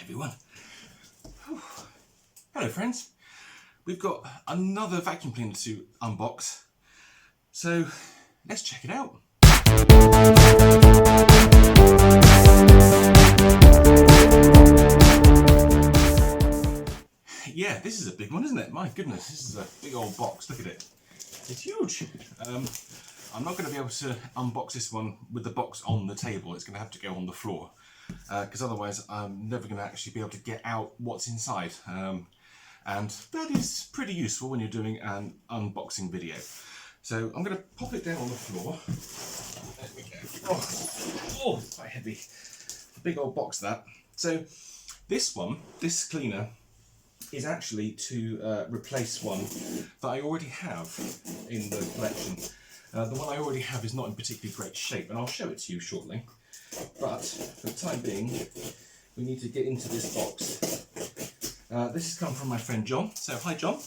heavy one. Whew. Hello friends, we've got another vacuum cleaner to unbox, so let's check it out. Yeah, this is a big one, isn't it? My goodness, this is a big old box, look at it. It's huge. I'm not going to be able to unbox this one with the box on the table. It's going to have to go on the floor because otherwise I'm never going to actually be able to get out what's inside. And that is pretty useful when you're doing an unboxing video. So I'm going to pop it down on the floor. There we go. Oh, it's quite heavy. A big old box that. So this one, this cleaner, is actually to replace one that I already have in the collection. The one I already have is not in particularly great shape, and I'll show it to you shortly. But for the time being, we need to get into this box. This has come from my friend John, so hi John.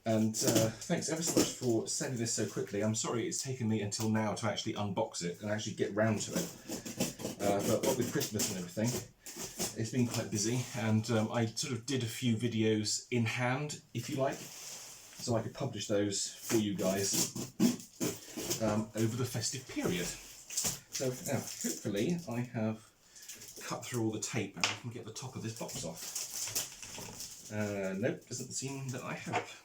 And thanks ever so much for sending this so quickly. I'm sorry it's taken me until now to actually unbox it and actually get round to it. But what with Christmas and everything, it's been quite busy, and I sort of did a few videos in hand, if you like, so I could publish those for you guys over the festive period. So now, hopefully, I have cut through all the tape and I can get the top of this box off. Nope, doesn't seem that I have.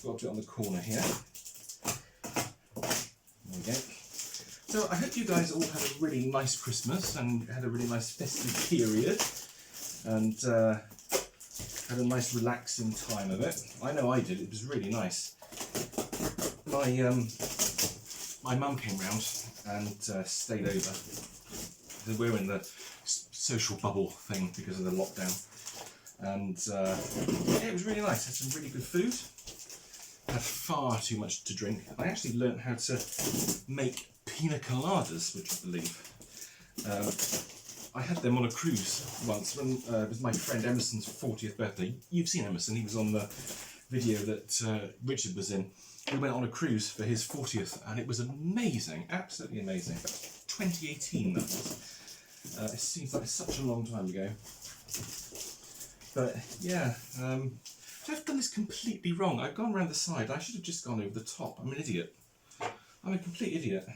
Got to do it on the corner here. There we go. So I hope you guys all had a really nice Christmas and had a really nice festive period and had a nice relaxing time of it. I know I did, it was really nice. My mum came round and stayed over. We're in the social bubble thing because of the lockdown. And yeah, it was really nice, had some really good food. Had far too much to drink. I actually learnt how to make pina coladas, would you believe? I had them on a cruise once when it was my friend Emerson's 40th birthday. You've seen Emerson, he was on the video that Richard was in. We went on a cruise for his 40th and it was amazing, absolutely amazing. 2018 that was. It seems like such a long time ago. But yeah, I've done this completely wrong. I've gone around the side. I should have just gone over the top. I'm an idiot. I'm a complete idiot.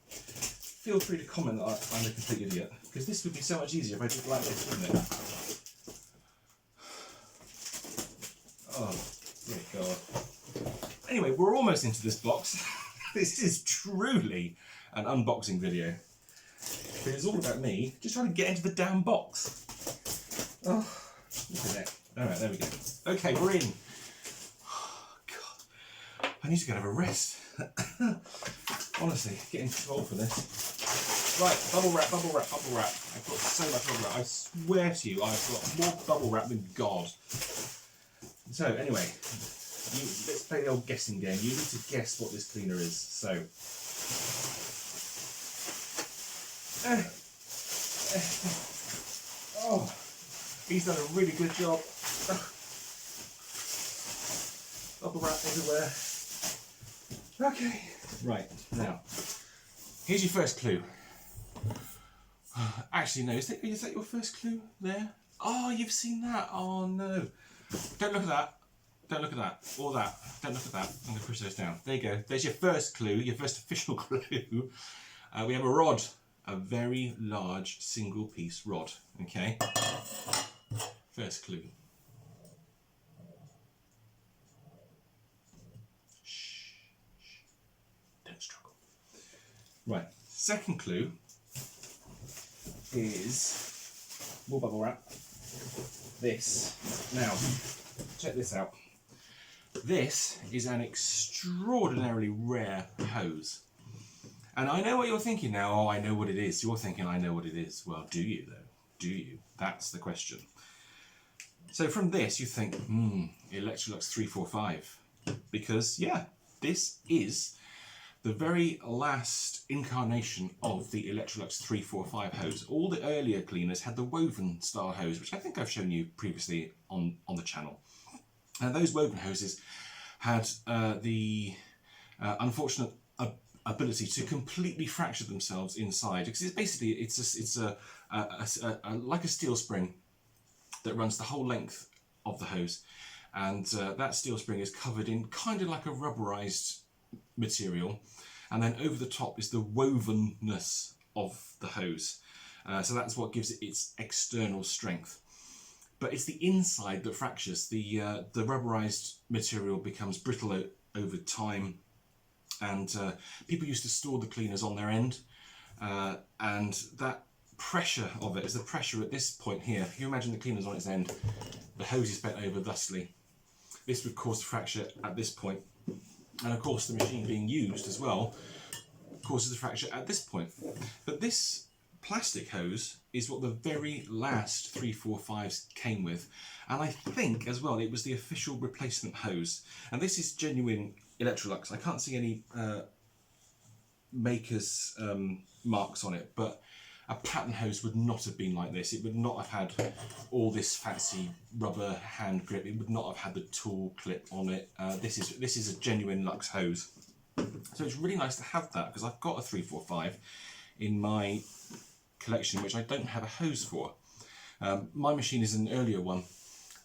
Feel free to comment that I'm a complete idiot, because this would be so much easier if I did it like this, wouldn't it? Oh, dear God. Anyway, we're almost into this box. This is truly an unboxing video. But it's all about me just trying to get into the damn box. Oh, look at that. Alright, there we go. Okay, we're in. Oh, God. I need to go and have a rest. Honestly, getting too old for this. Right, bubble wrap, bubble wrap, bubble wrap. I've got so much bubble wrap. I swear to you, I've got more bubble wrap than God. So, anyway, let's play the old guessing game. You need to guess what this cleaner is. So, oh, he's done a really good job. Bubble wrap everywhere. Okay, right, now, here's your first clue. Actually, no, is that your first clue there? Oh, you've seen that. Oh, no. Don't look at that. Don't look at that. Or that. Don't look at that. I'm going to push those down. There you go. There's your first clue, your first official clue. We have a rod. A very large single-piece rod. Okay? First clue. Shh. Don't struggle. Right. Second clue is more bubble wrap. This. Now, check this out. This is an extraordinarily rare hose. And I know what you're thinking now. Oh, I know what it is. You're thinking, I know what it is. Well, do you, though? Do you? That's the question. So from this, you think, Electrolux 345. Because, yeah, this is the very last incarnation of the Electrolux 345 hose. All the earlier cleaners had the woven style hose, which I think I've shown you previously on the channel. And those woven hoses had the unfortunate ability to completely fracture themselves inside, because it's basically it's like a steel spring that runs the whole length of the hose, and that steel spring is covered in kind of like a rubberized material, and then over the top is the wovenness of the hose. So that's what gives it its external strength. But it's the inside that fractures. The rubberized material becomes brittle over time, and people used to store the cleaners on their end, and that pressure of it is the pressure at this point here. If you imagine the cleaner's on its end, the hose is bent over thusly. This would cause the fracture at this point, and of course the machine being used as well causes the fracture at this point. But this plastic hose is what the very last 345s came with, and I think as well it was the official replacement hose. And this is genuine Electrolux. I can't see any maker's marks on it, but a pattern hose would not have been like this. It would not have had all this fancy rubber hand grip. It would not have had the tool clip on it. This is a genuine Lux hose. So it's really nice to have that, because I've got a 345 in my collection which I don't have a hose for. My machine is an earlier one.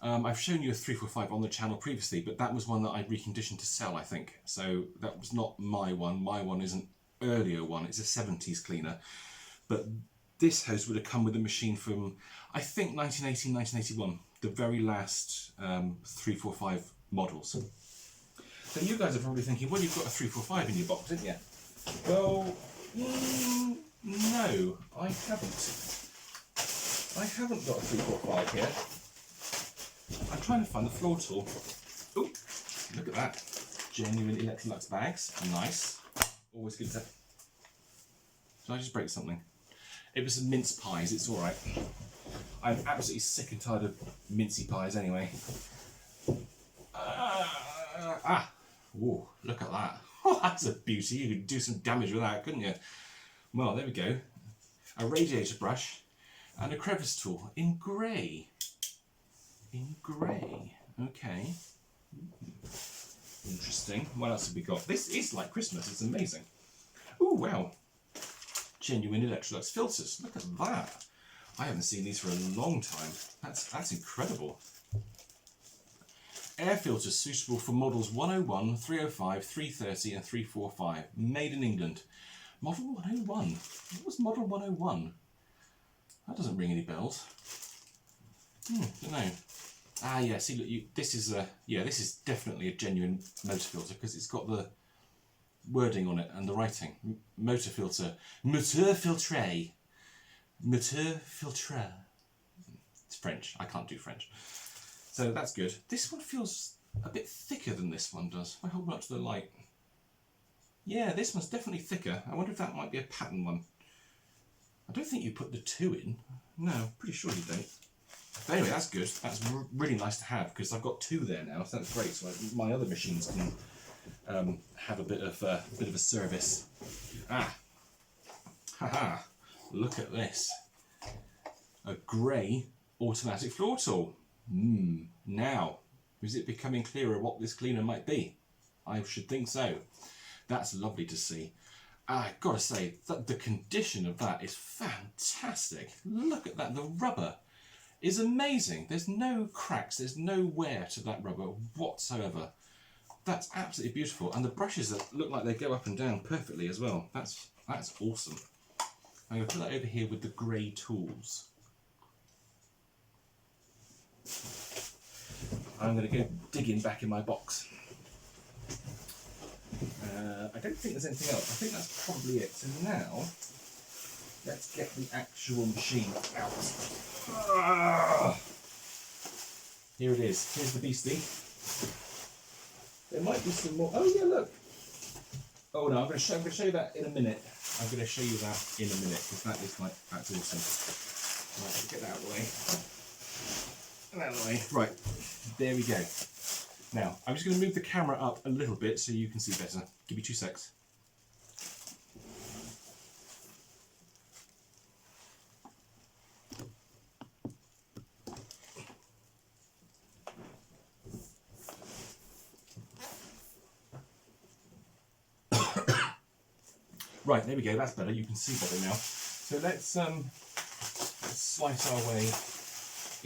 I've shown you a 345 on the channel previously, but that was one that I reconditioned to sell, I think. So that was not my one. My one is an earlier one. It's a 70s cleaner. But this hose would have come with the machine from, I think, 1980, 1981, the very last 345 models. So you guys are probably thinking, well, you've got a 345 in your box, didn't you? Well, no, I haven't. I haven't got a 345 here. I'm trying to find the floor tool. Oh, look at that. Genuine Electrolux bags. Nice. Always good to... Did I just break something? It was some mince pies, it's alright. I'm absolutely sick and tired of mincy pies anyway. Whoa, look at that. Oh, that's a beauty. You could do some damage with that, couldn't you? Well, there we go. A radiator brush and a crevice tool in grey. In grey. Okay. Interesting. What else have we got? This is like Christmas. It's amazing. Oh, wow. Genuine Electrolux filters. Look at that. I haven't seen these for a long time. That's incredible. Air filters suitable for models 101, 305, 330 and 345. Made in England. Model 101. What was Model 101? That doesn't ring any bells. Don't know. Ah, yeah. See, look. This is definitely a genuine motor filter, because it's got the wording on it and the writing. Motor filter. Moteur filtre. Moteur filtre. It's French. I can't do French. So that's good. This one feels a bit thicker than this one does. If I hold it up to the light. Yeah, this one's definitely thicker. I wonder if that might be a pattern one. I don't think you put the 2 in. No, pretty sure you don't. But anyway, that's good. That's really nice to have, because I've got 2 there now, so that's great. So my other machines can have a bit of a service. Haha! Look at this. A grey automatic floor tool. Now, is it becoming clearer what this cleaner might be? I should think so. That's lovely to see. I've got to say that the condition of that is fantastic. Look at that. The rubber is amazing. There's no cracks. There's no wear to that rubber whatsoever. That's absolutely beautiful. And the brushes that look like they go up and down perfectly as well. That's awesome. I'm going to put that over here with the grey tools. I'm going to go digging back in my box. I don't think there's anything else. I think that's probably it. So now, let's get the actual machine out. Here it is. Here's the beastie. There might be some more. Oh yeah, look. Oh no, I'm going to show you that in a minute. I'm going to show you that in a minute, because that's awesome. Right, get that out of the way. Out of the way. Right, there we go. Now, I'm just going to move the camera up a little bit so you can see better. Give me 2 secs. Right, there we go, that's better, you can see better now. So let's slice our way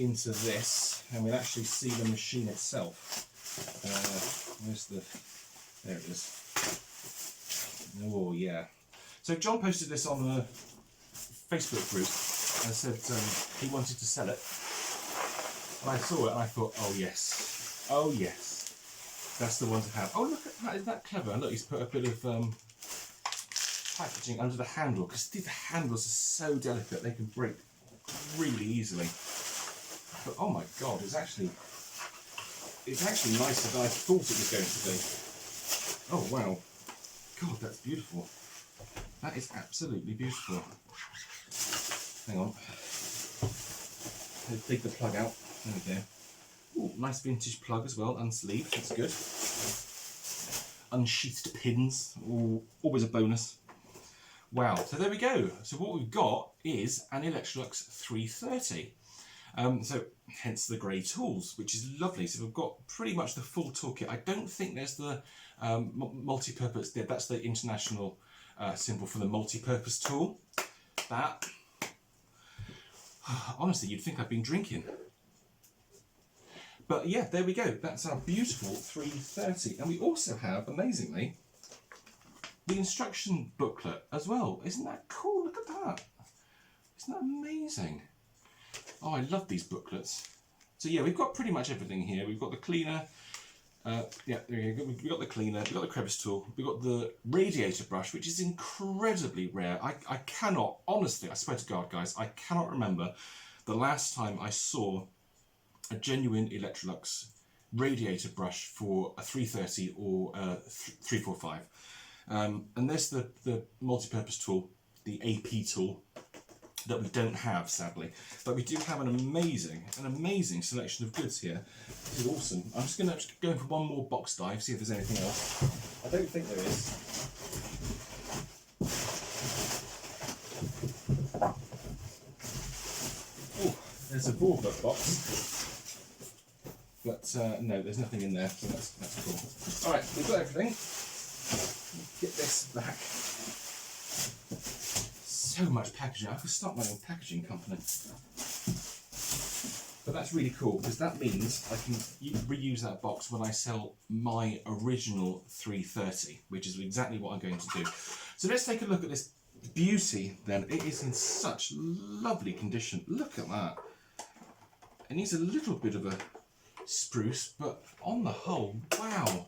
into this, and we'll actually see the machine itself. There it is. Oh yeah. So John posted this on the Facebook group and said he wanted to sell it. And I saw it and I thought, oh yes, that's the one to have. Oh look at that, isn't that clever? And look, he's put a bit of packaging under the handle, because the handles are so delicate they can break really easily. But oh my god, it's actually nicer than I thought it was going to be. Oh wow, god, that's beautiful. That is absolutely beautiful. Hang on, let's dig the plug out. There we go. Ooh, nice vintage plug as well, unsleeved, that's good. Unsheathed pins, ooh, always a bonus. Wow, so there we go. So what we've got is an Electrolux 330. So hence the grey tools, which is lovely. So we've got pretty much the full toolkit. I don't think there's the multi-purpose there. That's the international symbol for the multi-purpose tool. That, honestly, you'd think I've been drinking. But yeah, there we go. That's our beautiful 330. And we also have, amazingly, the instruction booklet as well. Isn't that cool? Look at that. Isn't that amazing? Oh, I love these booklets. So yeah, we've got pretty much everything here. We've got the cleaner. Yeah, there you go. We've got the cleaner. We've got the crevice tool. We've got the radiator brush, which is incredibly rare. I cannot, honestly, I swear to God, guys, I cannot remember the last time I saw a genuine Electrolux radiator brush for a 330 or a 345. And there's the multi-purpose tool, the AP tool, that we don't have, sadly. But we do have an amazing selection of goods here. This is awesome. I'm just going to go in for one more box dive, see if there's anything else. I don't think there is. Oh, there's a Vorwerk box. But no, there's nothing in there, so that's cool. Alright, we've got everything. Get this back. So much packaging. I could start my own packaging company. But that's really cool, because that means I can reuse that box when I sell my original 330, which is exactly what I'm going to do. So let's take a look at this beauty then. It is in such lovely condition. Look at that. It needs a little bit of a spruce, but on the whole, wow.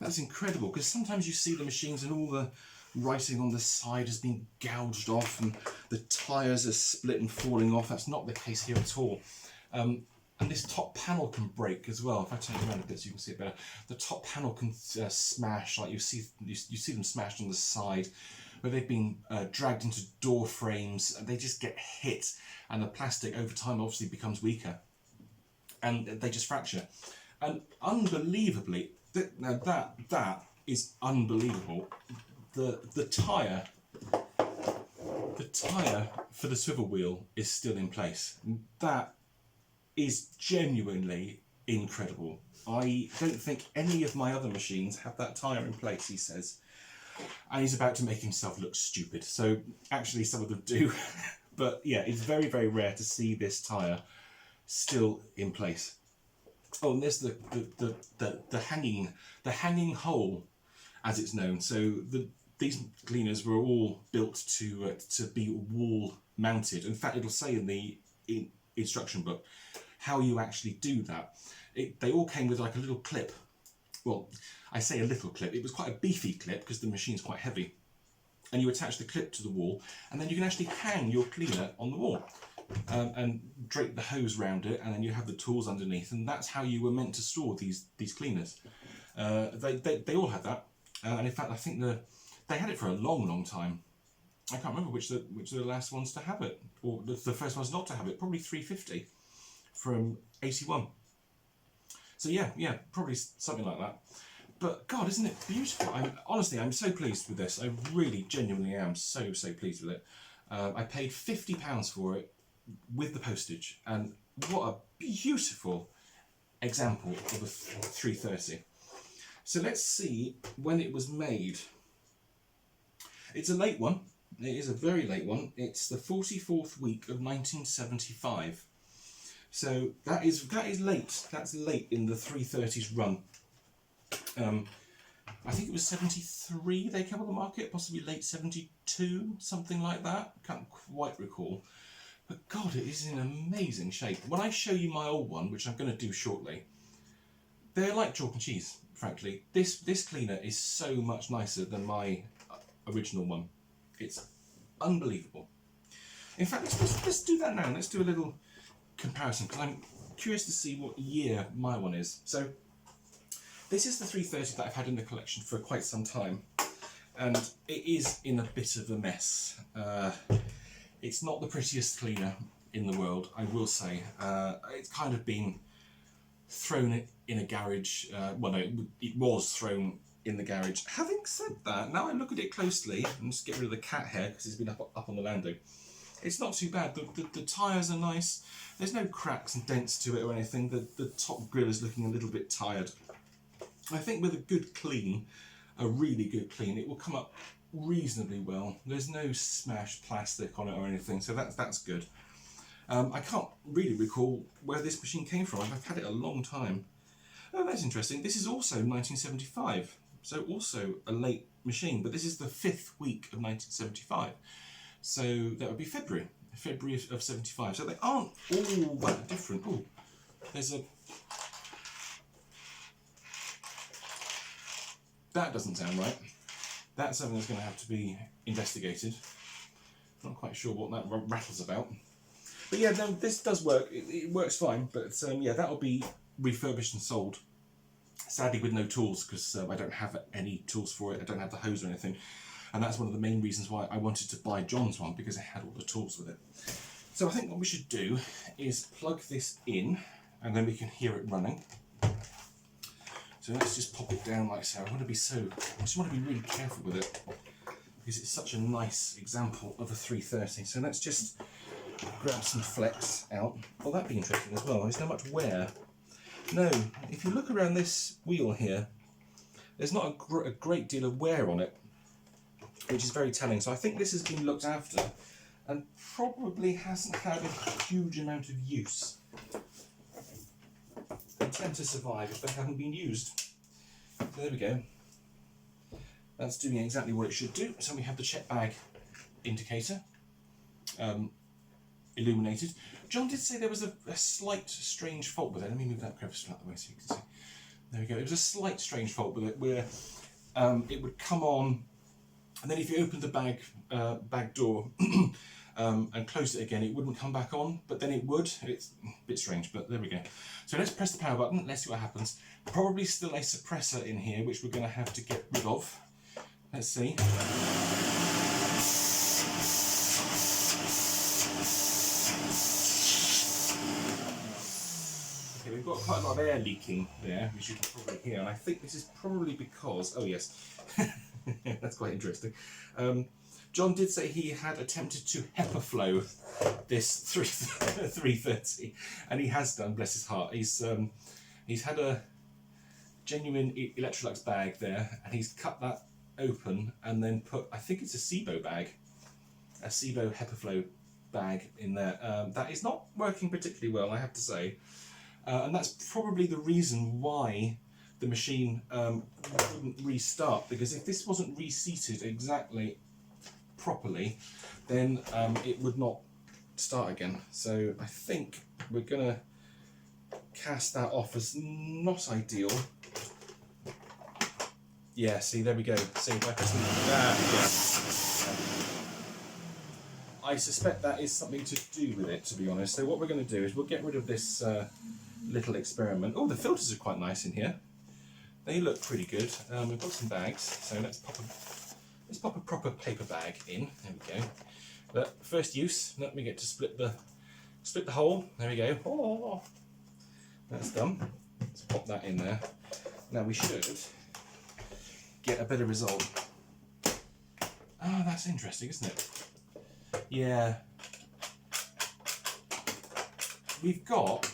That's incredible, because sometimes you see the machines and all the writing on the side has been gouged off and the tyres are split and falling off. That's not the case here at all. And this top panel can break as well. If I turn it around a bit so you can see it better, the top panel can smash, like you see them smashed on the side, where they've been dragged into door frames, and they just get hit, and the plastic over time obviously becomes weaker, and they just fracture. And unbelievably, that is unbelievable. The tyre for the swivel wheel is still in place. That is genuinely incredible. I don't think any of my other machines have that tyre in place, he says. And he's about to make himself look stupid. So actually some of them do. But yeah, it's very, very rare to see this tyre still in place. Oh, and there's the hanging hole, as it's known. So these cleaners were all built to be wall mounted. In fact, it'll say in the instruction book how you actually do that. They all came with like a little clip. Well, I say a little clip. It was quite a beefy clip because the machine's quite heavy. And you attach the clip to the wall, and then you can actually hang your cleaner on the wall. And drape the hose around it, and then you have the tools underneath, and that's how you were meant to store these cleaners. They all had that, and in fact I think they had it for a long time. I can't remember which are the last ones to have it, or the first ones not to have it. Probably 350 from 81. So yeah, probably something like that. But God, isn't it beautiful? Honestly, I'm so pleased with this. I really genuinely am so pleased with it. I paid £50 for it with the postage, and what a beautiful example of a 330. So let's see when it was made. It's a late one. It is a very late one. It's the 44th week of 1975. So that is late. That's late in the 330s run. I think it was 73 they came on the market, possibly late 72, something like that. Can't quite recall. But God, it is in amazing shape. When I show you my old one, which I'm going to do shortly, they're like chalk and cheese, frankly. This cleaner is so much nicer than my original one. It's unbelievable. In fact, let's do that now. Let's do a little comparison, because I'm curious to see what year my one is. So this is the 330 that I've had in the collection for quite some time, and it is in a bit of a mess. It's not the prettiest cleaner in the world, I will say. It's kind of been thrown in a garage. Well, no, it was thrown in the garage. Having said that, now I look at it closely, and just get rid of the cat hair because it's been up on the landing. It's not too bad. The tyres are nice. There's no cracks and dents to it or anything. The top grille is looking a little bit tired. I think with a good clean, a really good clean, it will come up reasonably well. There's no smashed plastic on it or anything, so that's good. I can't really recall where this machine came from. I've had it a long time. Oh, that's interesting. This is also 1975, so also a late machine, but this is the 5th week of 1975. So that would be February of 75. So they aren't all that different. Oh, there's a... That doesn't sound right. That's something that's going to have to be investigated. Not quite sure what that rattles about. But yeah, no, this does work. It works fine, but yeah, that'll be refurbished and sold. Sadly with no tools, because I don't have any tools for it. I don't have the hose or anything. And that's one of the main reasons why I wanted to buy John's one, because it had all the tools with it. So I think what we should do is plug this in, and then we can hear it running. So let's just pop it down like so. I just want to be really careful with it, because it's such a nice example of a 330. So let's just grab some flex out. Well, that'd be interesting as well. There's not much wear. No, if you look around this wheel here, there's not a great deal of wear on it, which is very telling. So I think this has been looked after and probably hasn't had a huge amount of use. They tend to survive if they haven't been used. So there we go. That's doing exactly what it should do. So we have the check bag indicator illuminated. John did say there was a slight strange fault with it. Let me move that crevice out the way so you can see. There we go. It was a slight strange fault with it where it would come on, and then if you opened the bag door and closed it again, it wouldn't come back on, but then it would. It's a bit strange, but there we go. So let's press the power button, let's see what happens. Probably still a suppressor in here, which we're going to have to get rid of. Let's see. Okay, we've got quite a lot of air leaking there, which you can probably hear, and I think this is probably because, oh yes, that's quite interesting. John did say he had attempted to HEPA flow this 330, and he has done, bless his heart. He's had a genuine Electrolux bag there, and he's cut that open and then put, I think it's a SIBO bag, a SIBO HEPA flow bag in there. That is not working particularly well, I have to say, and that's probably the reason why the machine wouldn't restart, because if this wasn't reseated exactly properly, then it would not start again. So I think we're gonna cast that off as not ideal. Yeah, see, there we go. See, if I press yeah. I suspect that is something to do with it, to be honest. So what we're going to do is we'll get rid of this little experiment. Oh, the filters are quite nice in here. They look pretty good. We've got some bags, so let's pop a proper paper bag in. There we go. But first use, let me get to split the hole. There we go. Oh, that's done. Let's pop that in there. Now we should get a better result. Oh, that's interesting, isn't it? Yeah. We've got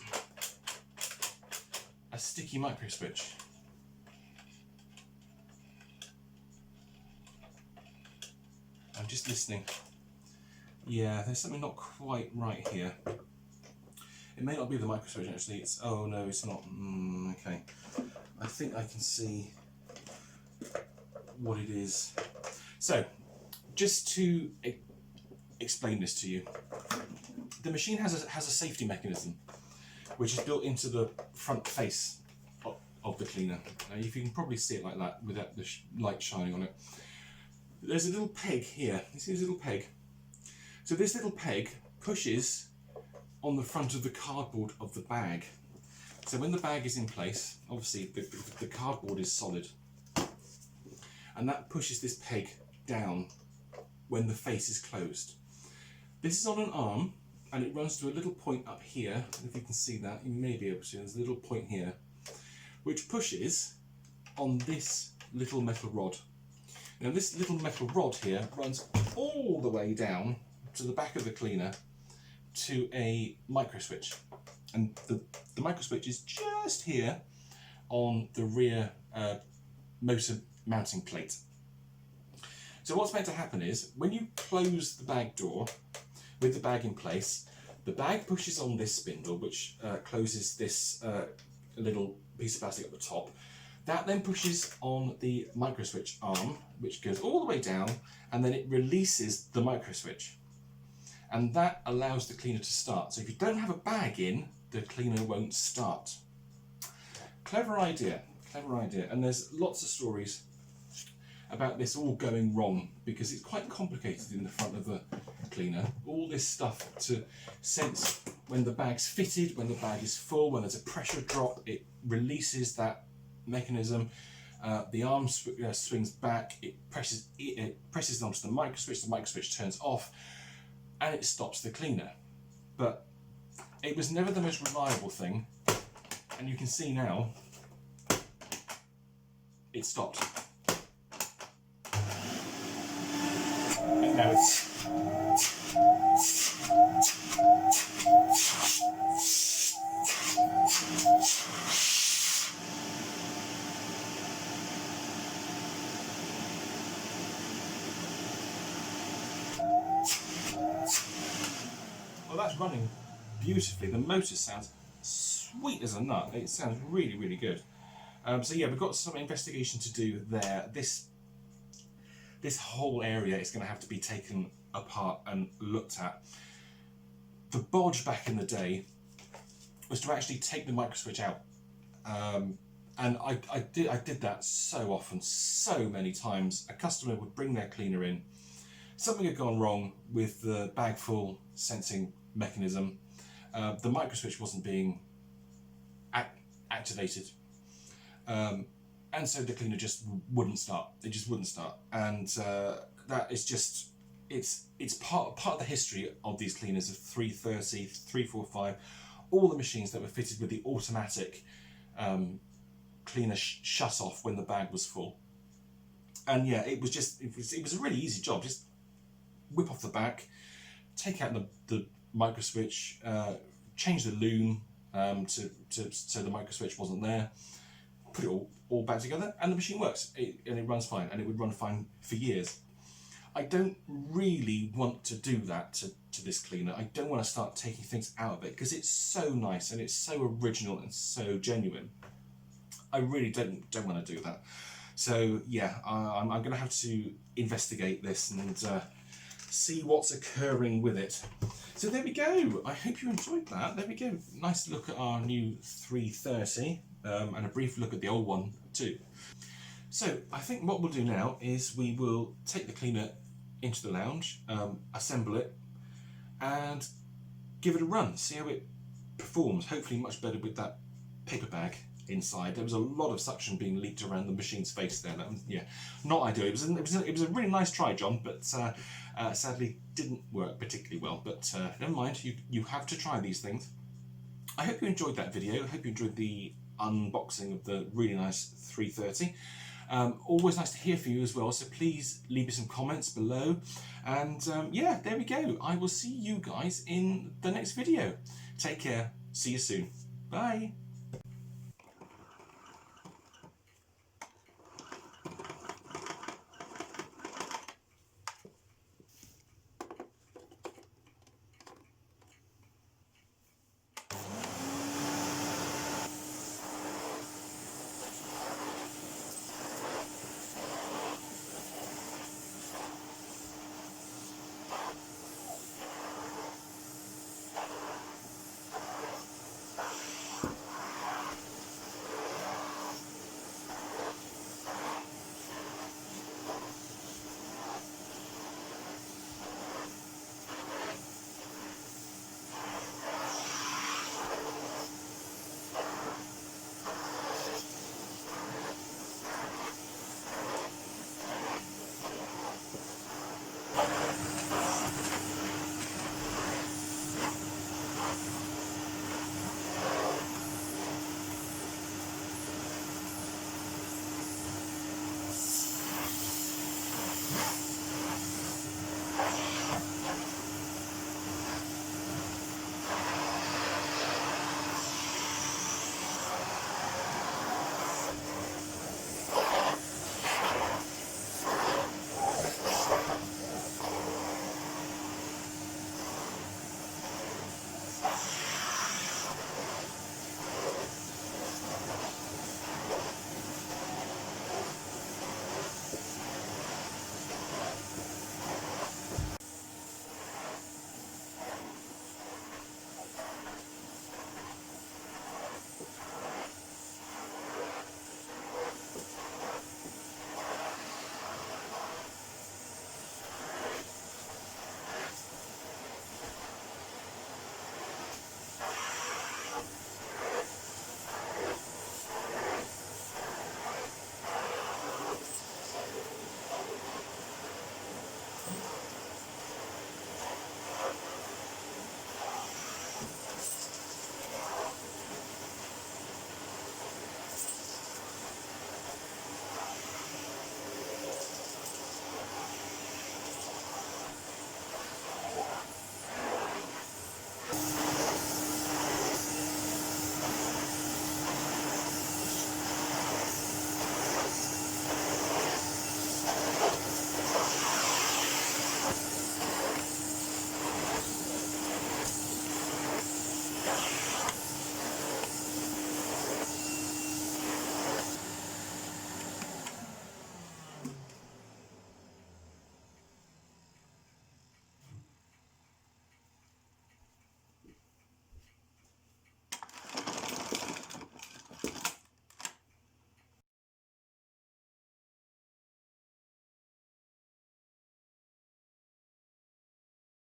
a sticky micro switch. I'm just listening. Yeah, there's something not quite right here. It may not be the micro switch actually. It's, oh no, it's not. Okay. I think I can see what it is. So, just to explain this to you, the machine has a safety mechanism which is built into the front face of the cleaner. Now you can probably see it like that without the light shining on it. There's a little peg here. You see this little peg? So this little peg pushes on the front of the cardboard of the bag. So when the bag is in place, obviously the cardboard is solid, and that pushes this peg down when the face is closed. This is on an arm, and it runs to a little point up here. If you can see that, you may be able to. There's a little point here, which pushes on this little metal rod. Now this little metal rod here runs all the way down to the back of the cleaner to a micro switch, and the micro switch is just here on the rear motor mounting plate. So what's meant to happen is when you close the bag door with the bag in place, the bag pushes on this spindle which closes this little piece of plastic at the top. That then pushes on the micro switch arm, which goes all the way down, and then it releases the micro switch. And that allows the cleaner to start. So if you don't have a bag in, the cleaner won't start. Clever idea, clever idea. And there's lots of stories about this all going wrong because it's quite complicated in the front of the cleaner. All this stuff to sense when the bag's fitted, when the bag is full, when there's a pressure drop, it releases that mechanism. The arm swings back, it presses onto the micro switch turns off, and it stops the cleaner. But it was never the most reliable thing, and you can see now it stopped. And now it's well, that's running beautifully. The motor sounds sweet as a nut. It sounds really, really good. So yeah, we've got some investigation to do there. This whole area is going to have to be taken apart and looked at. The bodge back in the day was to actually take the micro switch out, and I did that so often, so many times. A customer would bring their cleaner in, something had gone wrong with the bag full sensing mechanism. The micro switch wasn't being activated, and so the cleaner just wouldn't start. It just wouldn't start, and that is just it's part of the history of these cleaners of 330, 345, all the machines that were fitted with the automatic cleaner shut off when the bag was full. And yeah, it was a really easy job. Just whip off the back, take out the micro switch, change the loom so the micro switch wasn't there, put it all back together, and the machine works, and it runs fine, and it would run fine for years. I don't really want to do that to this cleaner. I don't want to start taking things out of it because it's so nice and it's so original and so genuine. I really don't want to do that. So yeah, I'm going to have to investigate this and see what's occurring with it. So there we go. I hope you enjoyed that. There we go. Nice look at our new 330 and a brief look at the old one too. So I think what we'll do now is we will take the cleaner into the lounge, assemble it, and give it a run. See how it performs. Hopefully much better with that paper bag inside. There was a lot of suction being leaked around the machine's face there. That was, yeah, not ideal. It was a really nice try, John, but sadly didn't work particularly well. But never mind. You have to try these things. I hope you enjoyed that video. I hope you enjoyed the unboxing of the really nice 330. Always nice to hear from you as well, so please leave me some comments below, and yeah, there we go. I will see you guys in the next video. Take care, see you soon, bye.